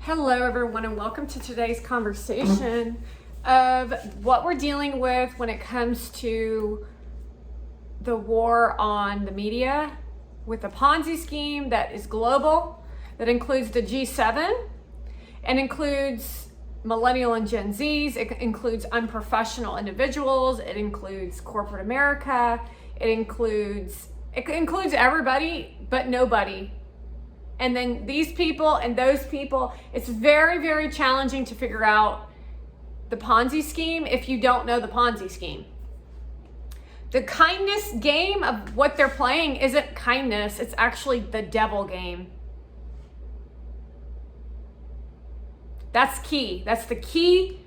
Hello, everyone, and welcome to today's conversation of what we're dealing with when it comes to the war on the media with a Ponzi scheme that is global, that includes the G7 and includes millennial and Gen Zs. It includes unprofessional individuals. It includes corporate America. It includes everybody but nobody. And then these people and those people, it's very, very challenging to figure out the Ponzi scheme if you don't know the Ponzi scheme. The kindness game of what they're playing isn't kindness, it's actually the devil game. That's key. That's the key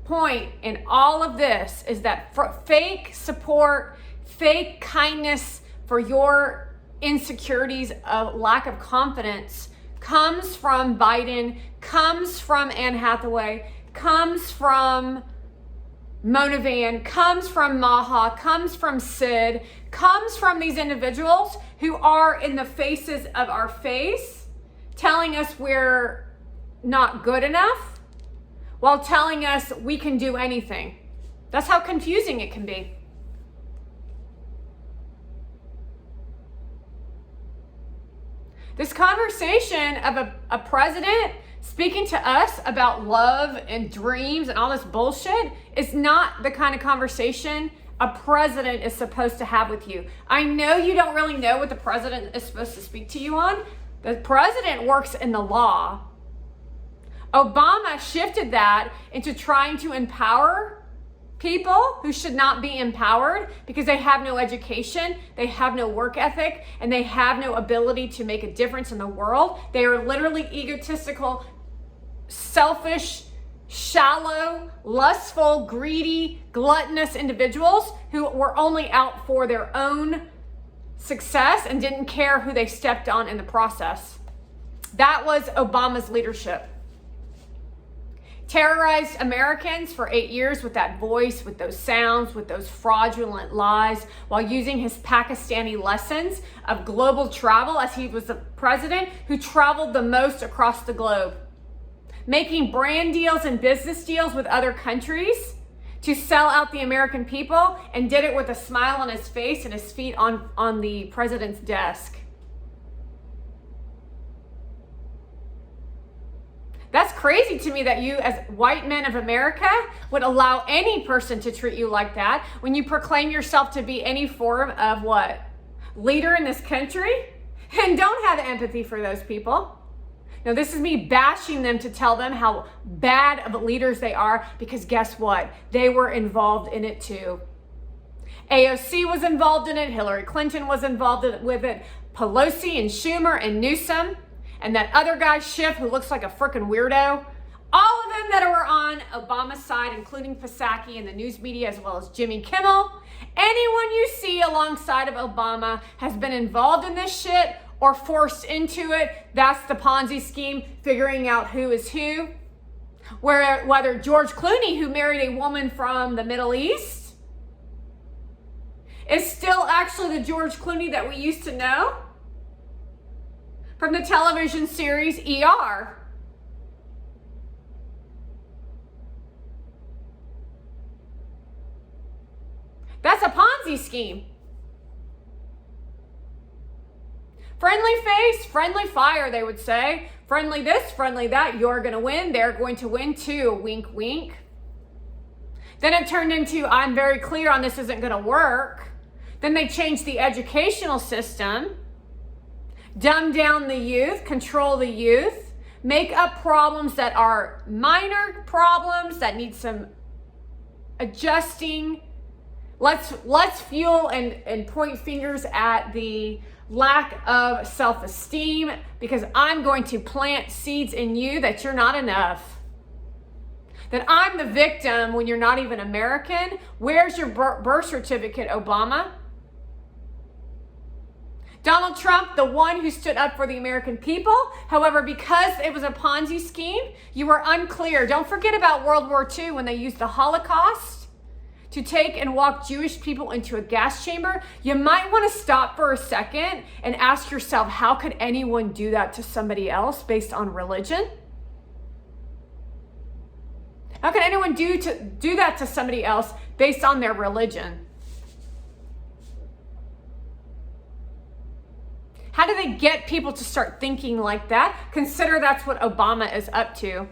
point in all of this, is that fake support, fake kindness for your insecurities of lack of confidence comes from Biden, comes from Anne Hathaway, comes from Mona Van, comes from Maha, comes from Sid, comes from these individuals who are in the faces of our face telling us we're not good enough while telling us we can do anything. That's how confusing it can be. This conversation of a president speaking to us about love and dreams and all this bullshit is not the kind of conversation a president is supposed to have with you. I know you don't really know what the president is supposed to speak to you on. The president works in the law. Obama shifted that into trying to empower people who should not be empowered because they have no education, they have no work ethic, and they have no ability to make a difference in the world. They are literally egotistical, selfish, shallow, lustful, greedy, gluttonous individuals who were only out for their own success and didn't care who they stepped on in the process. That was Obama's leadership. Terrorized Americans for 8 years with that voice, with those sounds, with those fraudulent lies, while using his Pakistani lessons of global travel, as he was the president who traveled the most across the globe, making brand deals and business deals with other countries to sell out the American people, and did it with a smile on his face and his feet on the president's desk. That's crazy to me that you, as white men of America, would allow any person to treat you like that when you proclaim yourself to be any form of what? Leader in this country? And don't have empathy for those people. Now, this is me bashing them to tell them how bad of leaders they are, because guess what? They were involved in it too. AOC was involved in it. Hillary Clinton was involved with it. Pelosi and Schumer and Newsom. And that other guy, Schiff, who looks like a freaking weirdo. All of them that were on Obama's side, including Psaki and the news media, as well as Jimmy Kimmel. Anyone you see alongside of Obama has been involved in this shit or forced into it. That's the Ponzi scheme, figuring out who is who. Whether George Clooney, who married a woman from the Middle East, is still actually the George Clooney that we used to know from the television series ER. That's a Ponzi scheme. Friendly face, friendly fire, they would say. Friendly this, friendly that. You're going to win. They're going to win too. Wink, wink. Then it turned into, I'm very clear on this isn't going to work. Then they changed the educational system. Dumb down the youth, control the youth, make up problems that are minor problems that need some adjusting. Let's fuel and point fingers at the lack of self-esteem, because I'm going to plant seeds in you that you're not enough. That I'm the victim when you're not even American. Where's your birth certificate, Obama? Donald Trump, the one who stood up for the American people. However, because it was a Ponzi scheme, you were unclear. Don't forget about World War II when they used the Holocaust to take and walk Jewish people into a gas chamber. You might want to stop for a second and ask yourself, how could anyone do that to somebody else based on religion? How can anyone do that to somebody else based on their religion? How do they get people to start thinking like that? Consider that's what Obama is up to.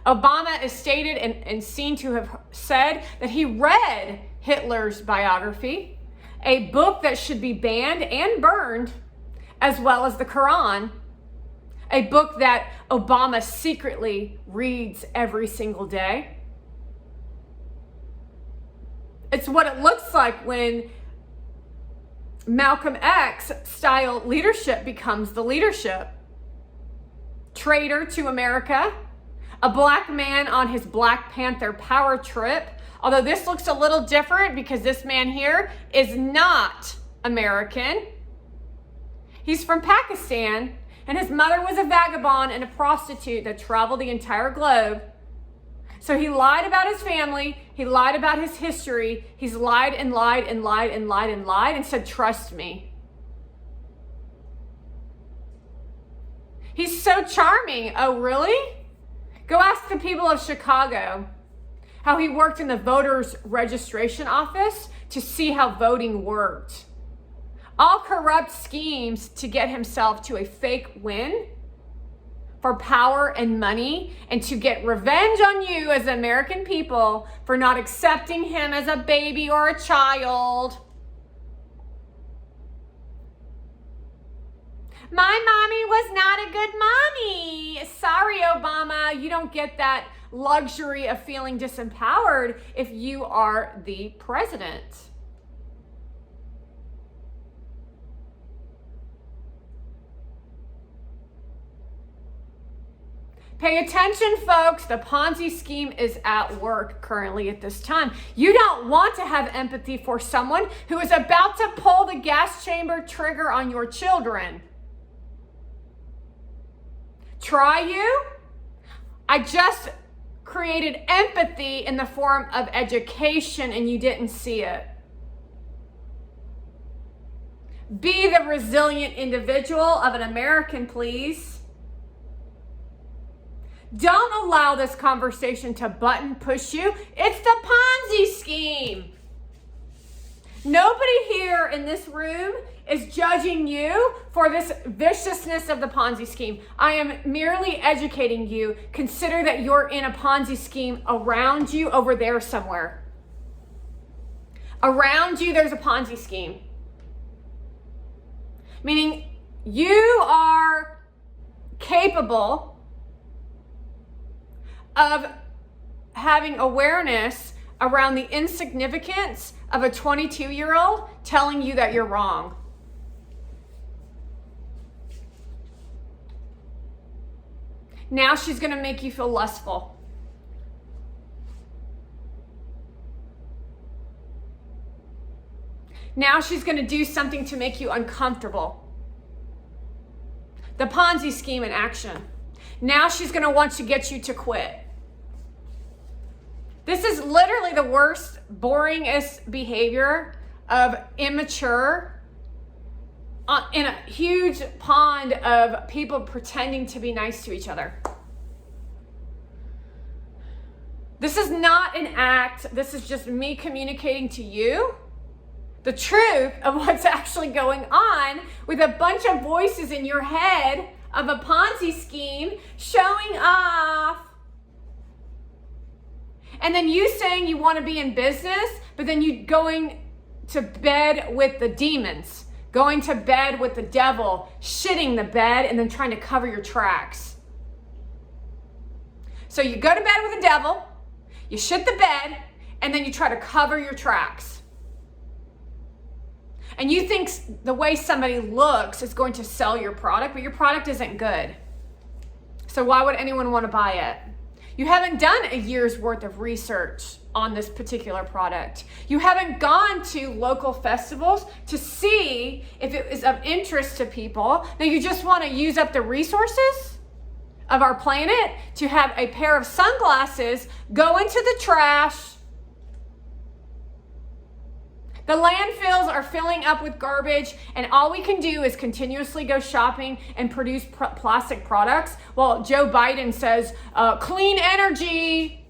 Obama is stated and seen to have said that he read Hitler's biography, a book that should be banned and burned, as well as the Quran, a book that Obama secretly reads every single day. It's what it looks like when Malcolm X style leadership becomes the leadership. Traitor to America, a black man on his Black Panther power trip. Although this looks a little different because this man here is not American. He's from Pakistan, and his mother was a vagabond and a prostitute that traveled the entire globe. So he lied about his family. He lied about his history. He's lied and lied and lied and lied and lied and said, trust me. He's so charming. Oh, really? Go ask the people of Chicago how he worked in the voters registration office to see how voting worked. All corrupt schemes to get himself to a fake win for power and money, and to get revenge on you as American people for not accepting him as a baby or a child. My mommy was not a good mommy. Sorry, Obama, you don't get that luxury of feeling disempowered if you are the president. Pay attention, folks. The Ponzi scheme is at work currently at this time. You don't want to have empathy for someone who is about to pull the gas chamber trigger on your children. Try you? I just created empathy in the form of education and you didn't see it. Be the resilient individual of an American, please. Don't allow this conversation to button push you. It's the Ponzi scheme. Nobody here in this room is judging you for this viciousness of the Ponzi scheme. I am merely educating you. Consider that you're in a Ponzi scheme around you over there somewhere. Around you, there's a Ponzi scheme. Meaning you are capable of having awareness around the insignificance of a 22-year-old telling you that you're wrong. Now she's going to make you feel lustful. Now she's going to do something to make you uncomfortable. The Ponzi scheme in action. Now she's going to want to get you to quit. This is literally the worst, boringest behavior of immature in a huge pond of people pretending to be nice to each other. This is not an act. This is just me communicating to you the truth of what's actually going on with a bunch of voices in your head of a Ponzi scheme showing off. And then you saying you want to be in business, but then you going to bed with the demons, going to bed with the devil, shitting the bed, and then trying to cover your tracks. So you go to bed with the devil, you shit the bed, and then you try to cover your tracks. And you think the way somebody looks is going to sell your product, but your product isn't good. So why would anyone want to buy it? You haven't done a year's worth of research on this particular product. You haven't gone to local festivals to see if it is of interest to people. Now you just want to use up the resources of our planet to have a pair of sunglasses go into the trash The landfills are filling up with garbage, and all we can do is continuously go shopping and produce plastic products while Joe Biden says, clean energy.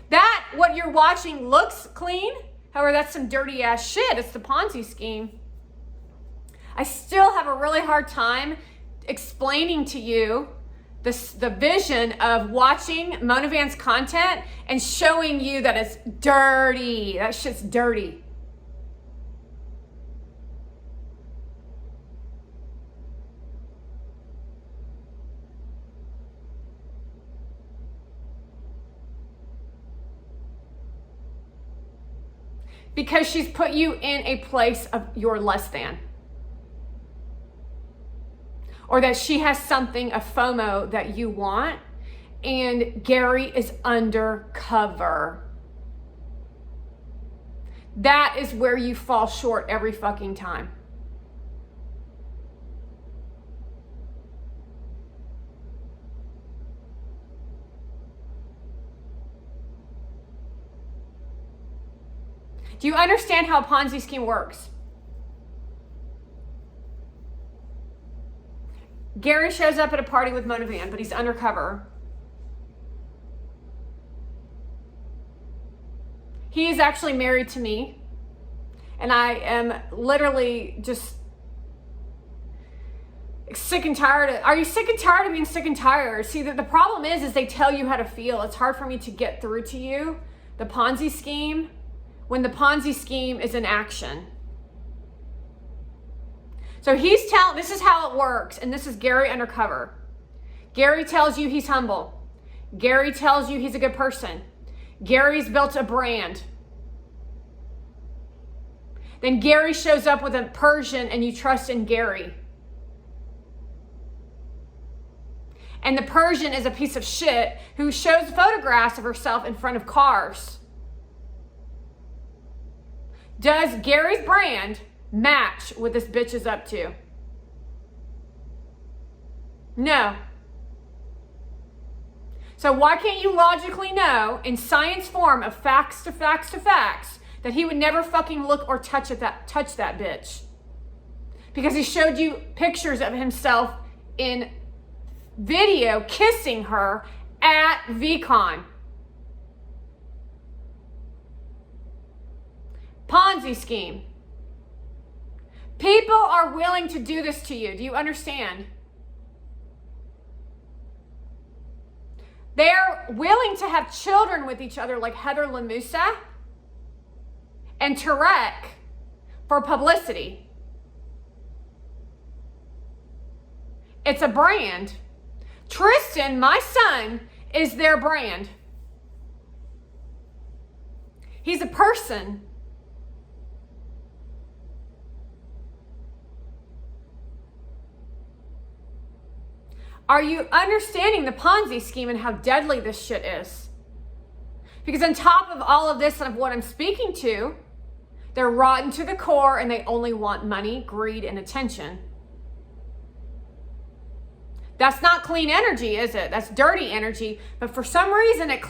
That, what you're watching, looks clean. However, that's some dirty ass shit. It's the Ponzi scheme. I still have a really hard time explaining to you the vision of watching Mona Van's content and showing you that it's dirty. That shit's dirty. Because she's put you in a place of you're less than. Or that she has something, a FOMO that you want, and Gary is undercover. That is where you fall short every fucking time. Do you understand how a Ponzi scheme works? Gary shows up at a party with Mona Van, but he's undercover. He is actually married to me, and I am literally just sick and tired of, are you sick and tired of being sick and tired? See, the problem is they tell you how to feel. It's hard for me to get through to you the Ponzi scheme when the Ponzi scheme is in action. So he's telling, this is how it works, and this is Gary undercover. Gary tells you he's humble. Gary tells you he's a good person. Gary's built a brand. Then Gary shows up with a Persian and you trust in Gary. And the Persian is a piece of shit who shows photographs of herself in front of cars. Does Gary's brand match what this bitch is up to? No. So why can't you logically know in science form of facts to facts to facts that he would never fucking look or touch that bitch? Because he showed you pictures of himself in video kissing her at VCon. Ponzi scheme. People are willing to do this to you. Do you understand? They're willing to have children with each other like Heather Lamusa and Tarek for publicity. It's a brand. Tristan, my son, is their brand. He's a person. Are you understanding the Ponzi scheme and how deadly this shit is? Because on top of all of this and of what I'm speaking to, they're rotten to the core and they only want money, greed, and attention. That's not clean energy, is it? That's dirty energy. But for some reason it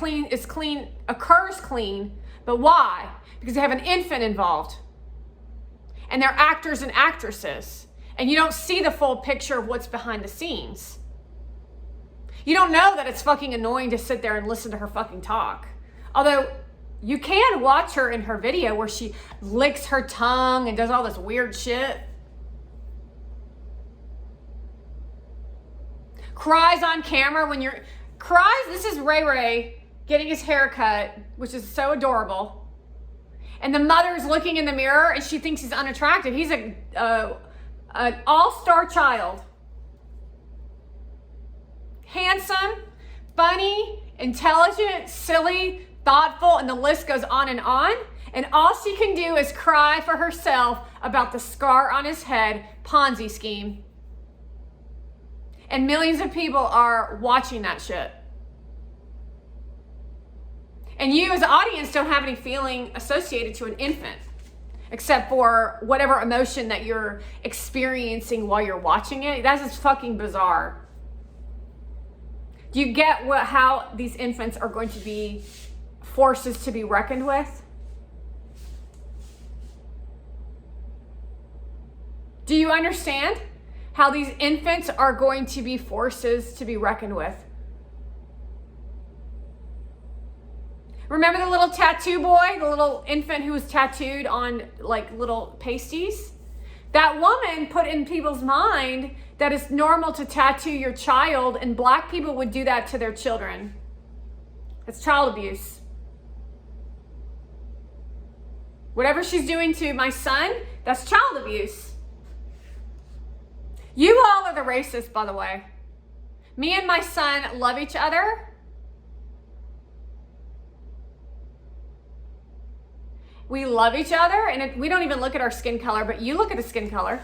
occurs clean. But why? Because they have an infant involved. And they're actors and actresses. And you don't see the full picture of what's behind the scenes. You don't know that it's fucking annoying to sit there and listen to her fucking talk. Although you can watch her in her video where she licks her tongue and does all this weird shit. Cries on camera when you're... Cries, this is Ray Ray getting his hair cut, which is so adorable. And the mother's looking in the mirror and she thinks he's unattractive. He's an all-star child. Handsome, funny, intelligent, silly, thoughtful, and the list goes on. And all she can do is cry for herself about the scar on his head, Ponzi scheme. And millions of people are watching that shit. And you as an audience don't have any feeling associated to an infant, except for whatever emotion that you're experiencing while you're watching it. That's just fucking bizarre. Do you get how these infants are going to be forces to be reckoned with? Do you understand how these infants are going to be forces to be reckoned with? Remember the little tattoo boy, the little infant who was tattooed on like little pasties? That woman put in people's mind that it's normal to tattoo your child, and black people would do that to their children. It's child abuse. Whatever she's doing to my son, that's child abuse. You all are the racists, by the way. Me and my son love each other. We love each other, and we don't even look at our skin color, but you look at the skin color.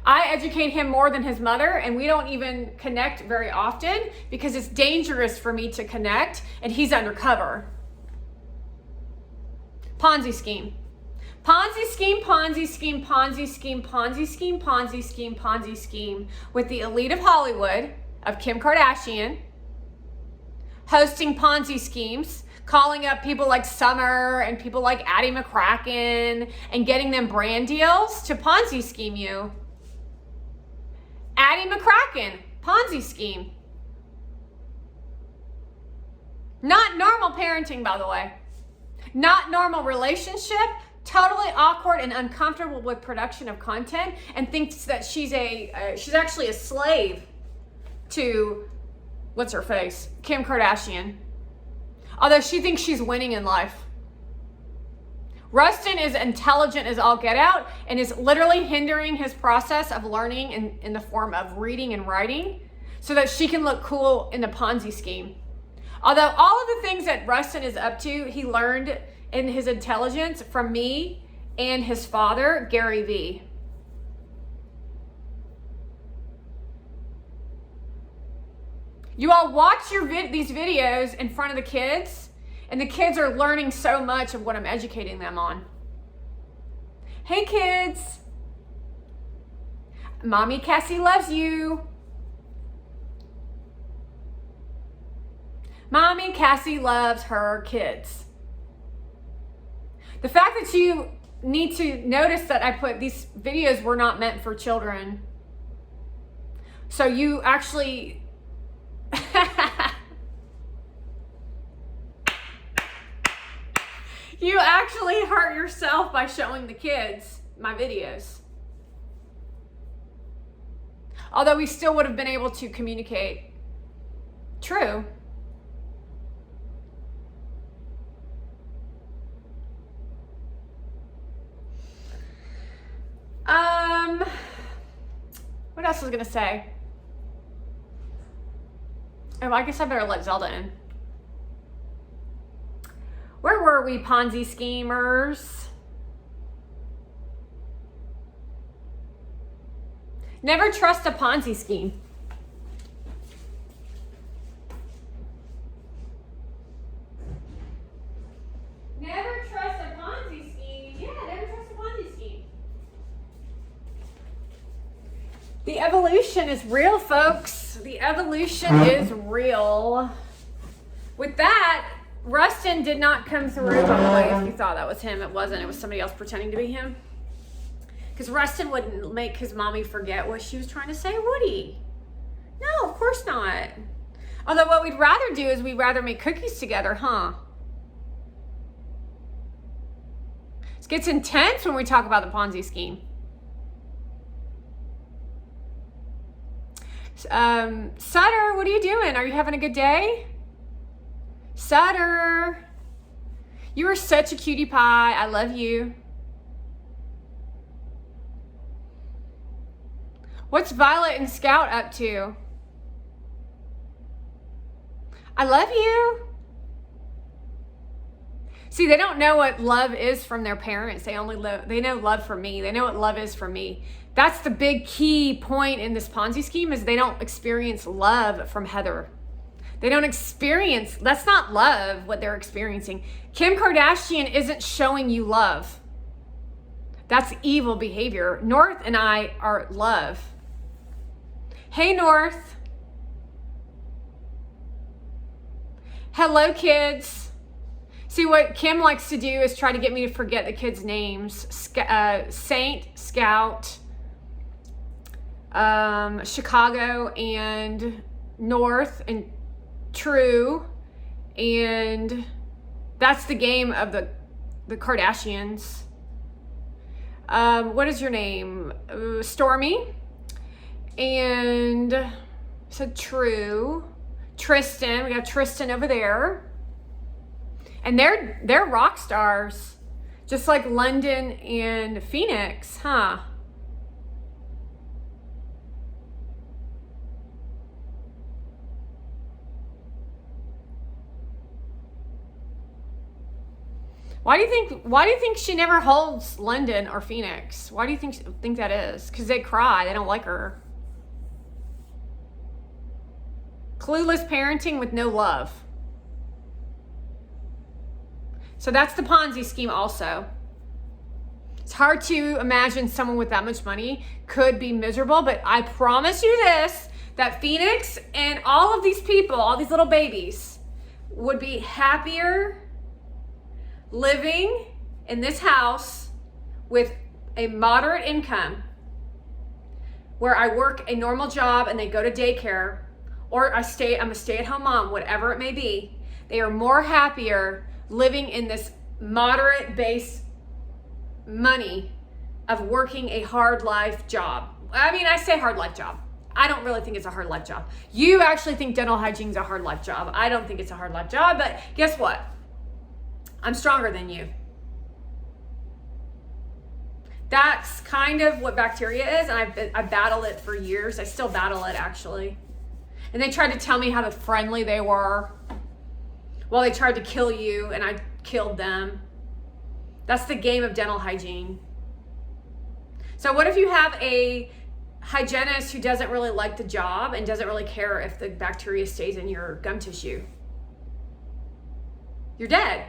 I educate him more than his mother, and we don't even connect very often because it's dangerous for me to connect, and he's undercover. Ponzi scheme. Ponzi scheme, Ponzi scheme, Ponzi scheme, Ponzi scheme, Ponzi scheme, Ponzi scheme with the elite of Hollywood, of Kim Kardashian, hosting Ponzi schemes, calling up people like Summer and people like Addie McCracken and getting them brand deals to Ponzi scheme you. Addie McCracken, Ponzi scheme. Not normal parenting, by the way. Not normal relationship. Totally awkward and uncomfortable with production of content, and thinks that she's actually a slave to, what's her face? Kim Kardashian. Although she thinks she's winning in life. Rustin is intelligent as all get out and is literally hindering his process of learning in the form of reading and writing so that she can look cool in the Ponzi scheme. Although all of the things that Rustin is up to, he learned in his intelligence from me and his father, Gary Vee. You all watch these videos in front of the kids, and the kids are learning so much of what I'm educating them on. Hey kids, Mommy Cassie loves you. Mommy Cassie loves her kids. The fact that you need to notice that I put these videos were not meant for children. So you actually you actually hurt yourself by showing the kids my videos. Although we still would have been able to communicate. True. What else was I gonna say? Oh, I guess I better let Zelda in. Where were we, Ponzi schemers? Never trust a Ponzi scheme. Never trust a Ponzi scheme. Yeah, never trust a Ponzi scheme. The evolution is real, folks. The evolution is real. With that, Rustin did not come through, by the way. If you thought that was him, it wasn't. It was somebody else pretending to be him. Because Rustin wouldn't make his mommy forget what she was trying to say, would he? No, of course not. Although what we'd rather do is we'd rather make cookies together, huh? It gets intense when we talk about the Ponzi scheme. Sutter, what are you doing? Are you having a good day? Sutter, you are such a cutie pie. I love you. What's Violet and Scout up to? I love you. See, they don't know what love is from their parents. They know love from me. They know what love is from me. That's the big key point in this Ponzi scheme is they don't experience love from Heather. They don't experience, that's not love, what they're experiencing. Kim Kardashian isn't showing you love. That's evil behavior. North and I are love. Hey, North. Hello, kids. See, what Kim likes to do is try to get me to forget the kids' names. Saint, Scout, Chicago and North and True, and that's the game of the Kardashians. What is your name? Stormy. And so True. Tristan. We got Tristan over there. And they're rock stars. Just like London and Phoenix, huh? Why do you think she never holds London or Phoenix? Why do you think that is? Because they cry. They don't like her. Clueless parenting with no love. So that's the Ponzi scheme also. It's hard to imagine someone with that much money could be miserable, but I promise you this, that Phoenix and all of these people, all these little babies, would be happier living in this house with a moderate income where I work a normal job and they go to daycare, or I'm a stay-at-home mom, whatever it may be. They are more happier living in this moderate base money of working a hard life job. I mean, I say hard life job. I don't really think it's a hard life job. You actually think dental hygiene is a hard life job. I don't think it's a hard life job, but guess what? I'm stronger than you. That's kind of what bacteria is, and I battled it for years. I still battle it, actually. And they tried to tell me how friendly they were. Well, they tried to kill you, and I killed them. That's the game of dental hygiene. So what if you have a hygienist who doesn't really like the job and doesn't really care if the bacteria stays in your gum tissue? You're dead.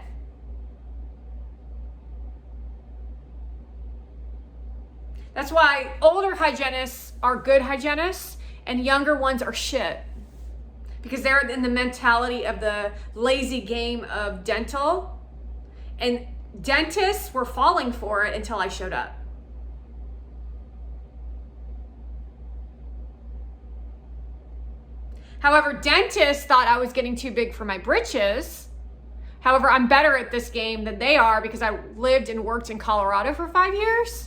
That's why older hygienists are good hygienists and younger ones are shit. Because they're in the mentality of the lazy game of dental. And dentists were falling for it until I showed up. However, dentists thought I was getting too big for my britches. However, I'm better at this game than they are because I lived and worked in Colorado for 5 years.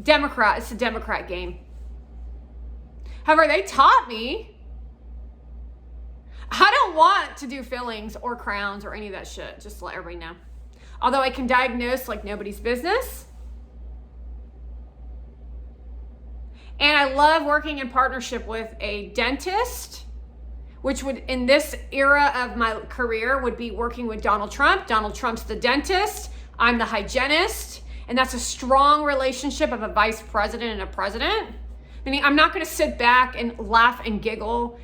It's a Democrat game. However, they taught me. I don't want to do fillings or crowns or any of that shit, just to let everybody know. Although I can diagnose like nobody's business. And I love working in partnership with a dentist, which would, in this era of my career, would be working with Donald Trump. Donald Trump's the dentist. I'm the hygienist. And that's a strong relationship of a vice president and a president. Meaning I'm not going to sit back and laugh and giggle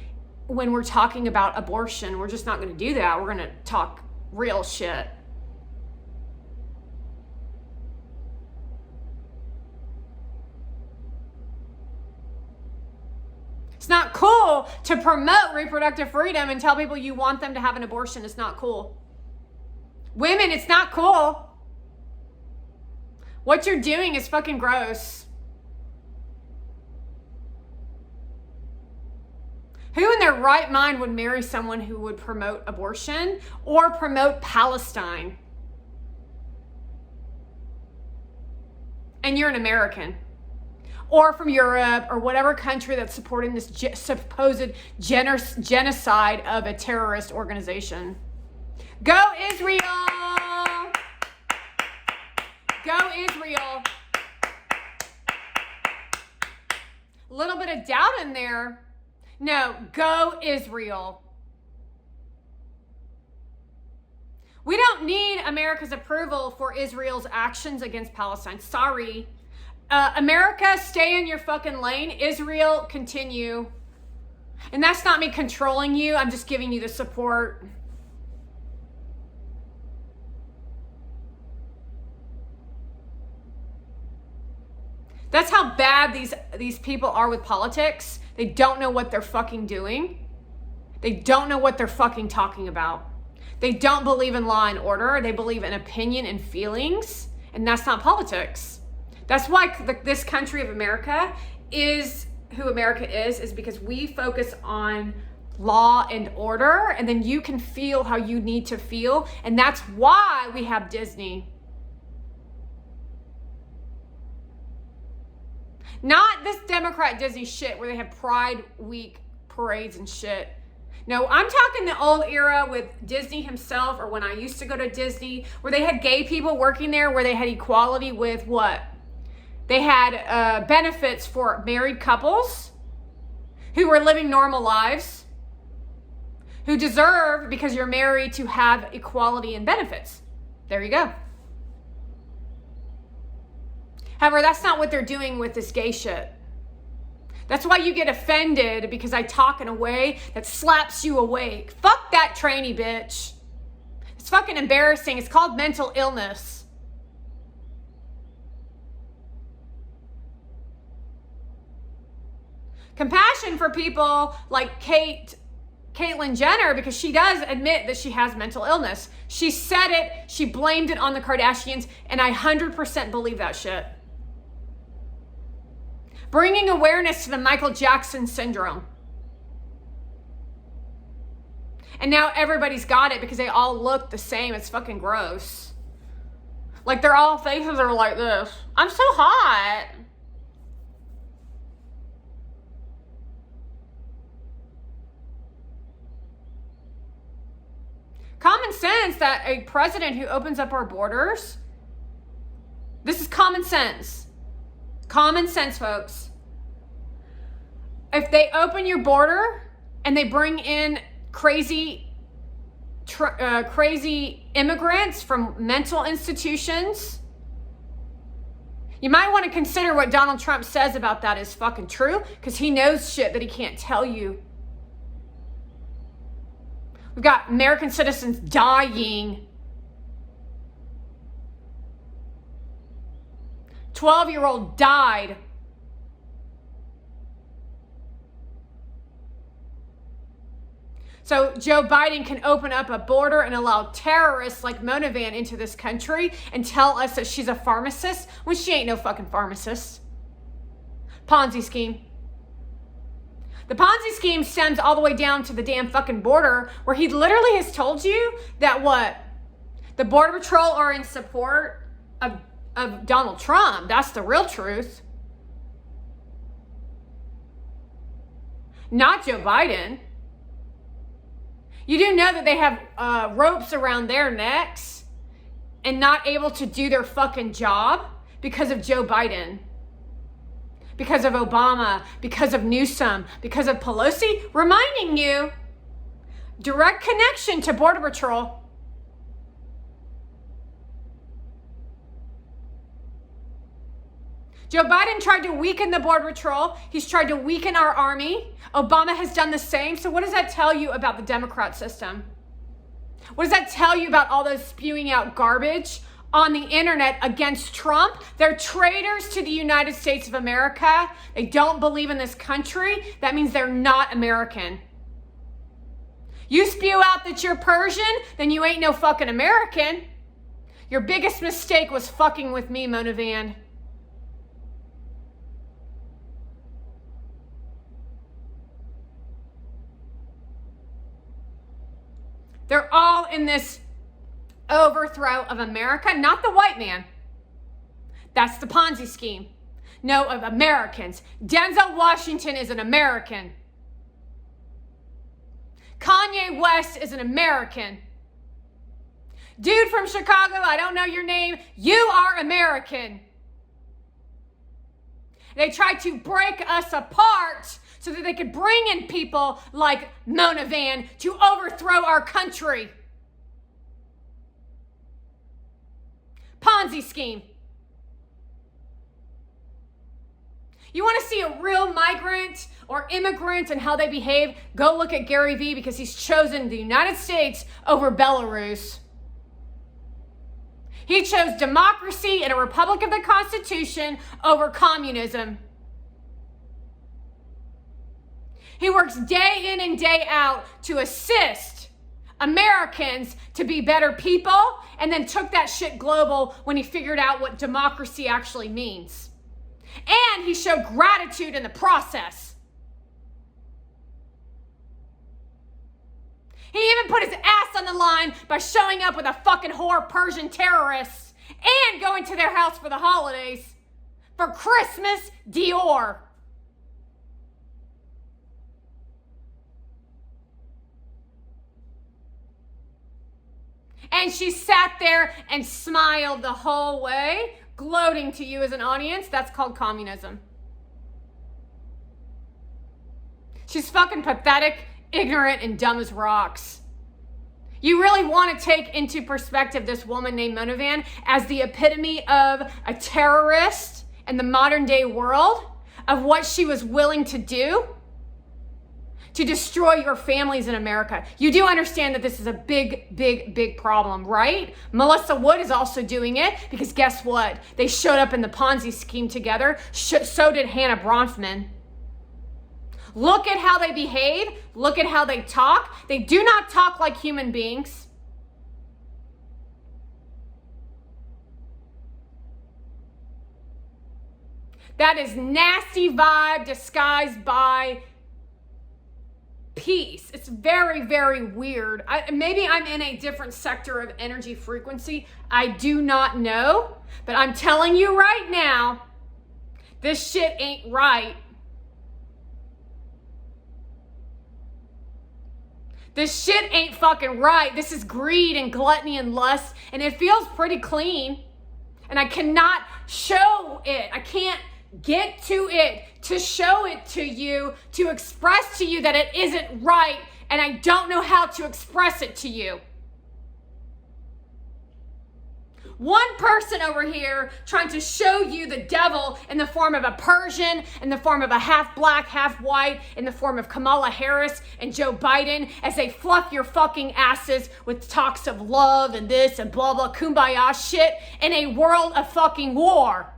when we're talking about abortion. We're just not going to do that. We're going to talk real shit. It's not cool to promote reproductive freedom and tell people you want them to have an abortion. It's not cool. Women, it's not cool. What you're doing is fucking gross. Who in their right mind would marry someone who would promote abortion or promote Palestine? And you're an American. Or from Europe or whatever country that's supporting this supposed genocide of a terrorist organization. Go Israel! Go Israel. A little bit of doubt in there. No, go Israel. We don't need America's approval for Israel's actions against Palestine. Sorry. America, stay in your fucking lane. Israel, continue. And that's not me controlling you. I'm just giving you the support. That's how bad these people are with politics. They don't know what they're fucking doing. They don't know what they're fucking talking about. They don't believe in law and order. They believe in opinion and feelings. And that's not politics. That's why this country of America is who America is because we focus on law and order, and then you can feel how you need to feel. And that's why we have Disney. Not this Democrat Disney shit where they have Pride Week parades and shit. No, I'm talking the old era with Disney himself, or when I used to go to Disney, where they had gay people working there, where they had equality with what? They had benefits for married couples who were living normal lives, who deserve, because you're married, to have equality in benefits. There you go. However, that's not what they're doing with this gay shit. That's why you get offended, because I talk in a way that slaps you awake. Fuck that tranny bitch. It's fucking embarrassing. It's called mental illness. Compassion for people like Caitlyn Jenner, because she does admit that she has mental illness. She said it, she blamed it on the Kardashians, and I 100% believe that shit. Bringing awareness to the Michael Jackson syndrome. And now everybody's got it because they all look the same. It's fucking gross. Like their all faces are like this. I'm so hot. Common sense that a president who opens up our borders, this is common sense. Common sense, folks. If they open your border and they bring in crazy immigrants from mental institutions, you might want to consider what Donald Trump says about that is fucking true, because he knows shit that he can't tell you. We've got American citizens dying. 12-year-old died. So Joe Biden can open up a border and allow terrorists like Mona Van into this country and tell us that she's a pharmacist when she ain't no fucking pharmacist. Ponzi scheme. The Ponzi scheme stems all the way down to the damn fucking border, where he literally has told you that what? The Border Patrol are in support of Donald Trump. That's the real truth. Not Joe Biden. You do know that they have ropes around their necks and not able to do their fucking job because of Joe Biden, because of Obama, because of Newsom, because of Pelosi, reminding you, direct connection to Border Patrol. Joe Biden tried to weaken the Border Patrol. He's tried to weaken our army. Obama has done the same. So what does that tell you about the Democrat system? What does that tell you about all those spewing out garbage on the internet against Trump? They're traitors to the United States of America. They don't believe in this country. That means they're not American. You spew out that you're Persian, then you ain't no fucking American. Your biggest mistake was fucking with me, Mona Van. They're all in this overthrow of America, not the white man. That's the Ponzi scheme. No, of Americans. Denzel Washington is an American. Kanye West is an American. Dude from Chicago, I don't know your name, you are American. They tried to break us apart so that they could bring in people like Mona Van to overthrow our country. Ponzi scheme. You want to see a real migrant or immigrant and how they behave? Go look at Gary Vee, because he's chosen the United States over Belarus. He chose democracy and a republic of the Constitution over communism. He works day in and day out to assist Americans to be better people and then took that shit global when he figured out what democracy actually means. And he showed gratitude in the process. He even put his ass on the line by showing up with a fucking whore Persian terrorists and going to their house for the holidays. For Christmas, Dior. And she sat there and smiled the whole way, gloating to you as an audience. That's called communism. She's fucking pathetic, ignorant, and dumb as rocks. You really want to take into perspective this woman named Monovan as the epitome of a terrorist in the modern day world, of what she was willing to do to destroy your families in America. You do understand that this is a big, big, big problem, right? Melissa Wood is also doing it because guess what? They showed up in the Ponzi scheme together. So did Hannah Bronfman. Look at how they behave. Look at how they talk. They do not talk like human beings. That is nasty vibe disguised by peace. It's very, very weird. Maybe I'm in a different sector of energy frequency. I do not know. But I'm telling you right now, this shit ain't right. This shit ain't fucking right. This is greed and gluttony and lust. And it feels pretty clean. And I cannot show it. I can't get to it, to show it to you, to express to you that it isn't right, and I don't know how to express it to you. One person over here trying to show you the devil in the form of a Persian, in the form of a half black, half white, in the form of Kamala Harris and Joe Biden as they fluff your fucking asses with talks of love and this and blah, blah, kumbaya shit in a world of fucking war.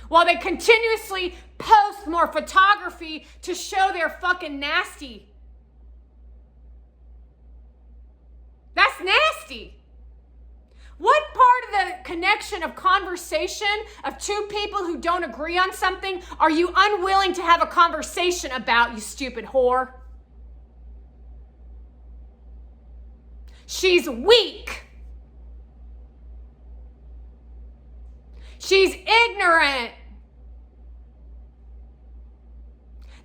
While they continuously post more photography to show they're fucking nasty. That's nasty. What part of the connection of conversation of two people who don't agree on something are you unwilling to have a conversation about, you stupid whore? She's weak. She's ignorant.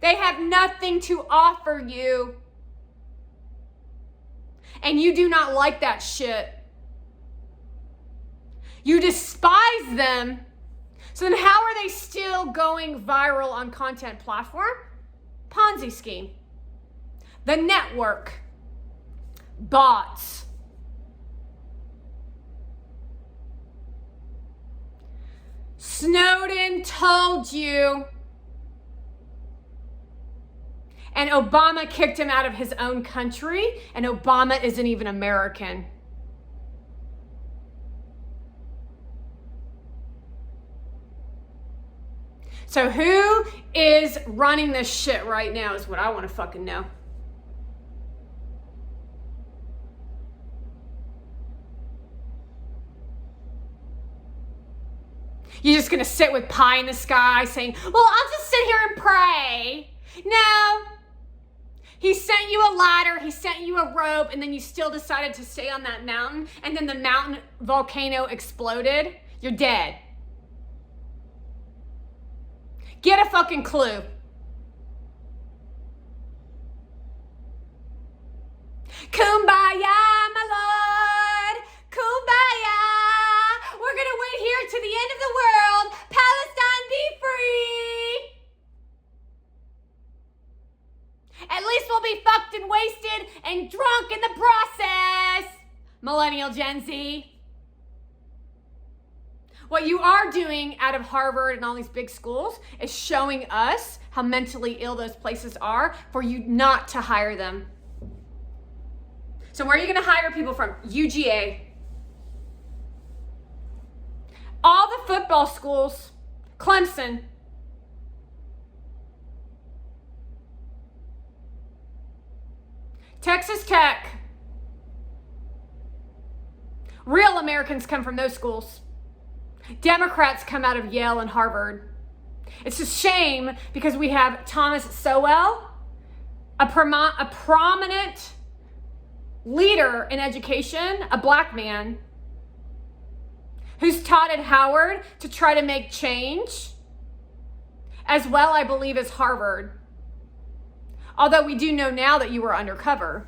They have nothing to offer you. And you do not like that shit. You despise them. So then how are they still going viral on content platform? Ponzi scheme. The network. Bots. Snowden told you, and Obama kicked him out of his own country, and Obama isn't even American. So who is running this shit right now is what I want to fucking know. You're just going to sit with pie in the sky saying, well, I'll just sit here and pray. No. He sent you a ladder, he sent you a rope, and then you still decided to stay on that mountain, and then the mountain volcano exploded. You're dead. Get a fucking clue. Kumbaya, my lord. Kumbaya. We're going to wait here to the end of the world. Palestine be free. At least we'll be fucked and wasted and drunk in the process. Millennial Gen Z. What you are doing out of Harvard and all these big schools is showing us how mentally ill those places are for you not to hire them. So where are you going to hire people from? UGA. All the football schools, Clemson, Texas Tech, real Americans come from those schools. Democrats come out of Yale and Harvard. It's a shame because we have Thomas Sowell, a prominent leader in education, a black man, who's taught at Howard to try to make change, as well, I believe, as Harvard. Although we do know now that you were undercover.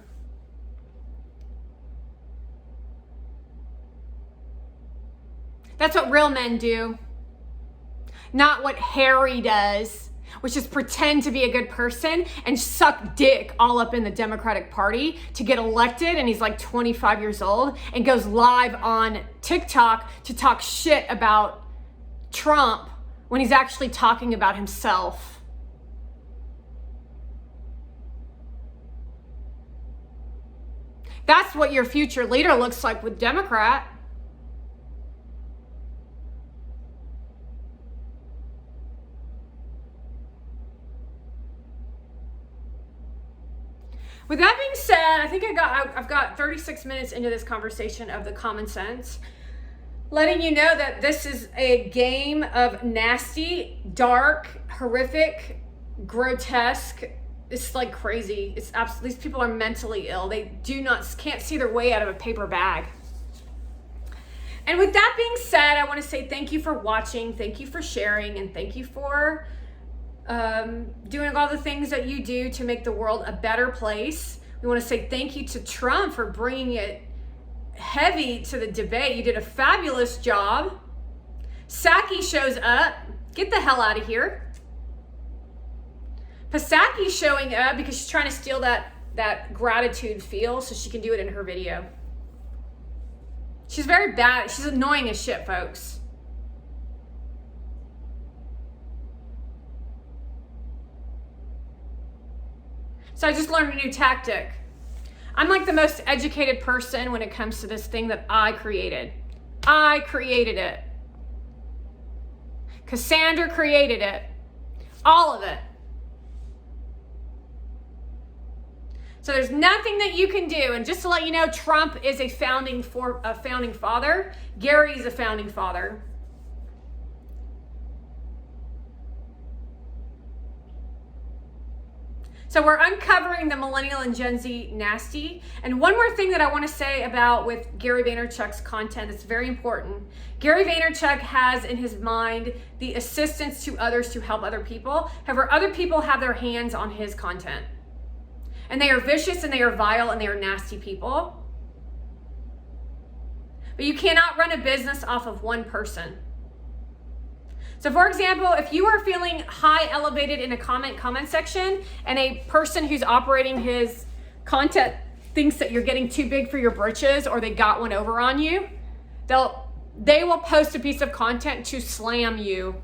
That's what real men do. Not what Harry does, which is pretend to be a good person and suck dick all up in the Democratic Party to get elected. And he's like 25 years old and goes live on TikTok to talk shit about Trump when he's actually talking about himself. That's what your future leader looks like with Democrat. With that being said, I think I've got 36 minutes into this conversation of the common sense, letting you know that this is a game of nasty, dark, horrific, grotesque. It's like crazy. It's absolutely, these people are mentally ill. They can't see their way out of a paper bag. And with that being said, I want to say thank you for watching, thank you for sharing, and thank you for doing all the things that you do to make the world a better place. We want to say thank you to Trump for bringing it heavy to the debate. You did a fabulous job. Psaki shows up. Get the hell out of here. Psaki's showing up because she's trying to steal that gratitude feel so she can do it in her video. She's very bad. She's annoying as shit, folks. So I just learned a new tactic. I'm like the most educated person when it comes to this thing that I created. I created it. Cassandra created it. All of it. So there's nothing that you can do. And just to let you know, Trump is a founding father. Gary's a founding father. So we're uncovering the millennial and Gen Z nasty. And one more thing that I want to say about with Gary Vaynerchuk's content that's very important. Gary Vaynerchuk has in his mind the assistance to others to help other people. However, other people have their hands on his content. And they are vicious and they are vile and they are nasty people. But you cannot run a business off of one person. So for example, if you are feeling high elevated in a comment section and a person who's operating his content thinks that you're getting too big for your britches or they got one over on you, they will post a piece of content to slam you.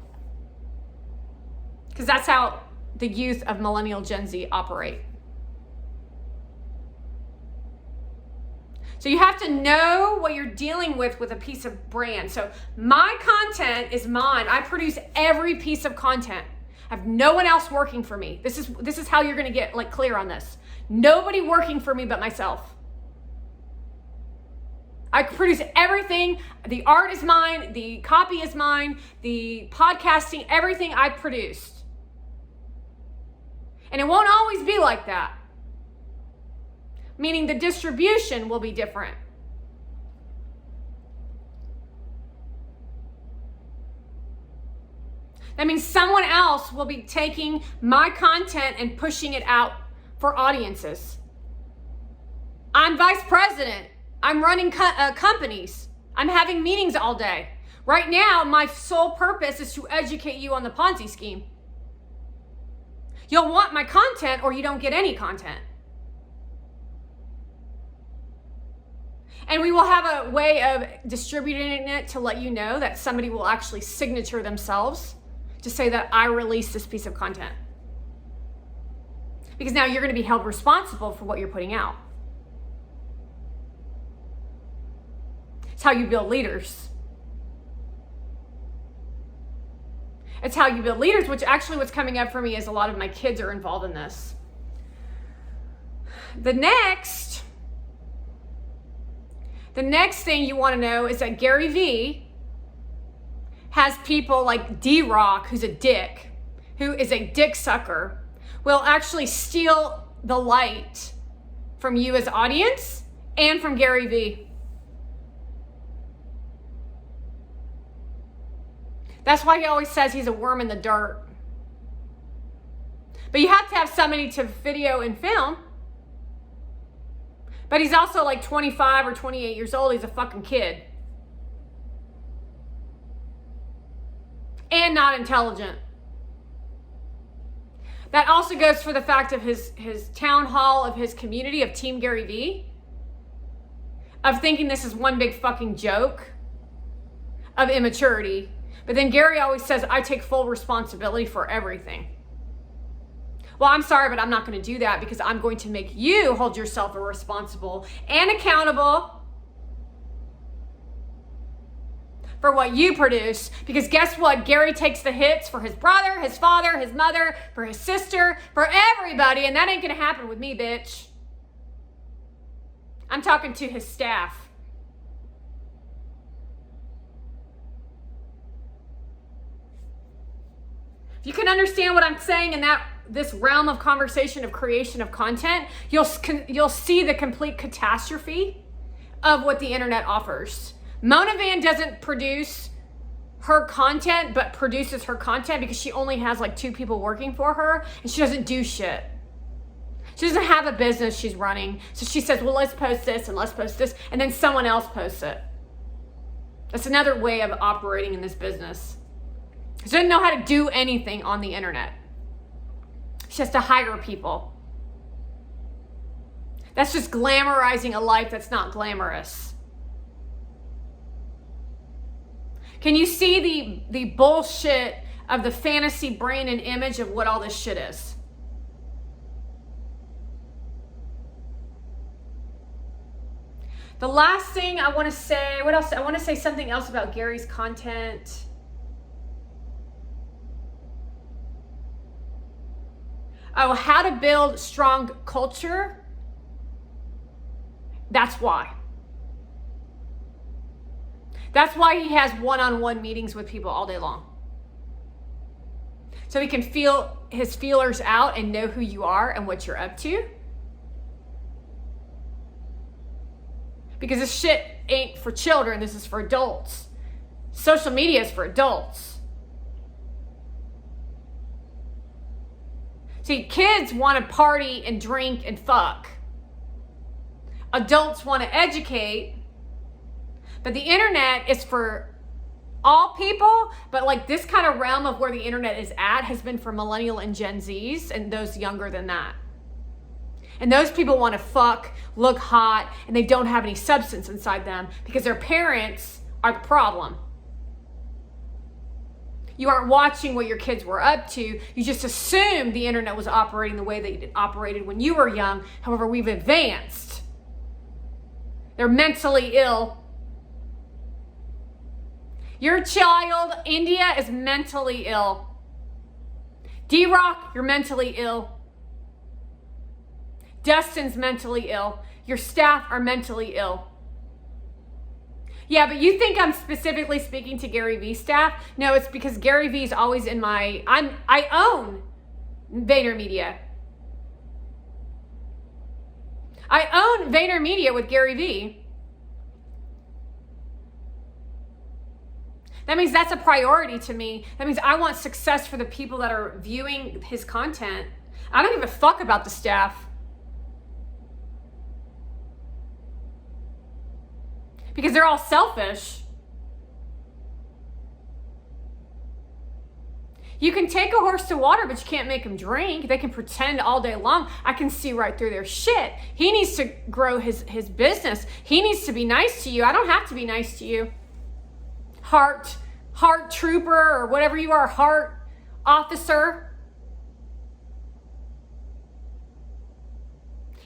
Because that's how the youth of millennial Gen Z operate. So you have to know what you're dealing with a piece of brand. So my content is mine. I produce every piece of content. I have no one else working for me. This is how you're gonna get like clear on this. Nobody working for me but myself. I produce everything. The art is mine, the copy is mine, the podcasting, everything I produced. And it won't always be like that. Meaning the distribution will be different. That means someone else will be taking my content and pushing it out for audiences. I'm vice president. I'm running companies. I'm having meetings all day. Right now, my sole purpose is to educate you on the Ponzi scheme. You'll want my content or you don't get any content. And we will have a way of distributing it to let you know that somebody will actually signature themselves to say that I released this piece of content. Because now you're going to be held responsible for what you're putting out. It's how you build leaders. It's how you build leaders, which actually what's coming up for me is a lot of my kids are involved in this. The next thing you want to know is that Gary Vee has people like D-Rock, who's a dick, who is a dick sucker, will actually steal the light from you as audience and from Gary Vee. That's why he always says he's a worm in the dirt. But you have to have somebody to video and film. But he's also like 25 or 28 years old. He's a fucking kid. And not intelligent. That also goes for the fact of his town hall of his community of Team Gary Vee. Of thinking this is one big fucking joke. Of immaturity. But then Gary always says, I take full responsibility for everything. Well, I'm sorry, but I'm not going to do that because I'm going to make you hold yourself responsible and accountable for what you produce. Because guess what? Gary takes the hits for his brother, his father, his mother, for his sister, for everybody. And that ain't going to happen with me, bitch. I'm talking to his staff. If you can understand what I'm saying in this realm of conversation of creation of content, you'll see the complete catastrophe of what the internet offers. Mona Van doesn't produce her content, but produces her content because she only has like 2 people working for her, and she doesn't do shit. She doesn't have a business she's running. So she says, well, let's post this and let's post this, and then someone else posts it. That's another way of operating in this business. She doesn't know how to do anything on the internet. She has to hire people. That's just glamorizing a life that's not glamorous. Can you see the bullshit of the fantasy brain and image of what all this shit is? The last thing I want to say, what else? I want to say something else about Gary's content. Oh, how to build strong culture. That's why. That's why he has one-on-one meetings with people all day long. So he can feel his feelers out and know who you are and what you're up to. Because this shit ain't for children, this is for adults. Social media is for adults. See, kids want to party and drink and fuck. Adults want to educate. But the internet is for all people. But like this kind of realm of where the internet is at has been for millennial and Gen Zs and those younger than that. And those people want to fuck, look hot, and they don't have any substance inside them because their parents are the problem. You aren't watching what your kids were up to. You just assume the internet was operating the way that it operated when you were young. However, we've advanced. They're mentally ill. Your child, India, is mentally ill. D-Rock, you're mentally ill. Dustin's mentally ill. Your staff are mentally ill. Yeah, but you think I'm specifically speaking to Gary Vee's staff? No, it's because Gary Vee's always in my... I own VaynerMedia. I own VaynerMedia with Gary Vee. That means that's a priority to me. That means I want success for the people that are viewing his content. I don't give a fuck about the staff. Because they're all selfish. You can take a horse to water, but you can't make him drink. They can pretend all day long. I can see right through their shit. He needs to grow his business. He needs to be nice to you. I don't have to be nice to you. Heart trooper or whatever you are, heart officer.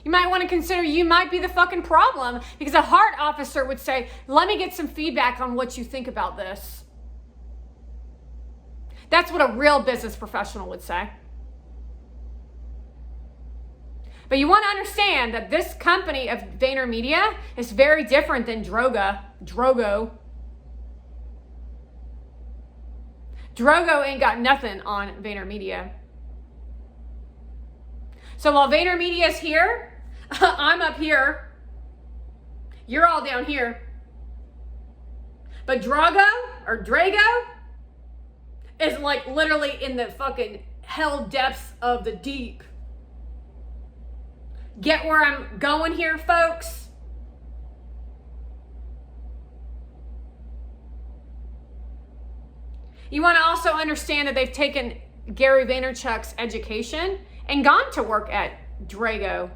You might want to consider you might be the fucking problem because a heart officer would say, let me get some feedback on what you think about this. That's what a real business professional would say. But you want to understand that this company of VaynerMedia is very different than Drogo. Drogo ain't got nothing on VaynerMedia. So while VaynerMedia is here, I'm up here. You're all down here. But Drago is like literally in the fucking hell depths of the deep. Get where I'm going here, folks? You want to also understand that they've taken Gary Vaynerchuk's education and gone to work at Drogo.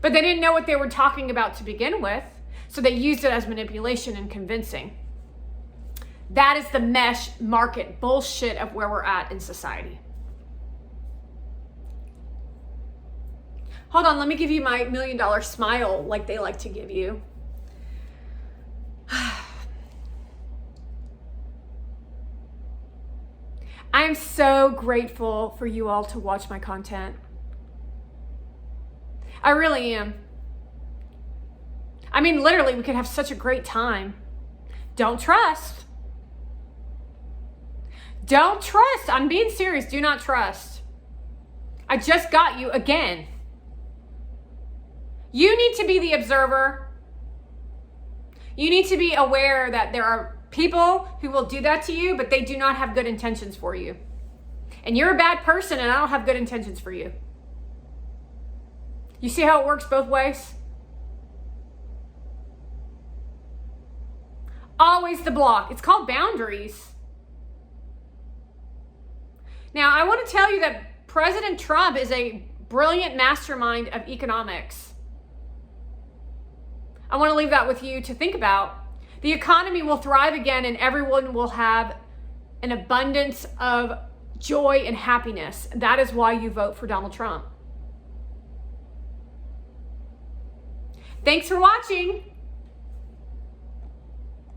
But they didn't know what they were talking about to begin with, so they used it as manipulation and convincing. That is the mesh market bullshit of where we're at in society. Hold on, let me give you my $1 million smile like they like to give you. I am so grateful for you all to watch my content. I really am. I mean, literally, we could have such a great time. Don't trust. Don't trust. I'm being serious. Do not trust. I just got you again. You need to be the observer. You need to be aware that there are people who will do that to you, but they do not have good intentions for you. And you're a bad person, and I don't have good intentions for you. You see how it works both ways? Always the block. It's called boundaries. Now, I want to tell you that President Trump is a brilliant mastermind of economics. I want to leave that with you to think about. The economy will thrive again, and everyone will have an abundance of joy and happiness. That is why you vote for Donald Trump. Thanks for watching.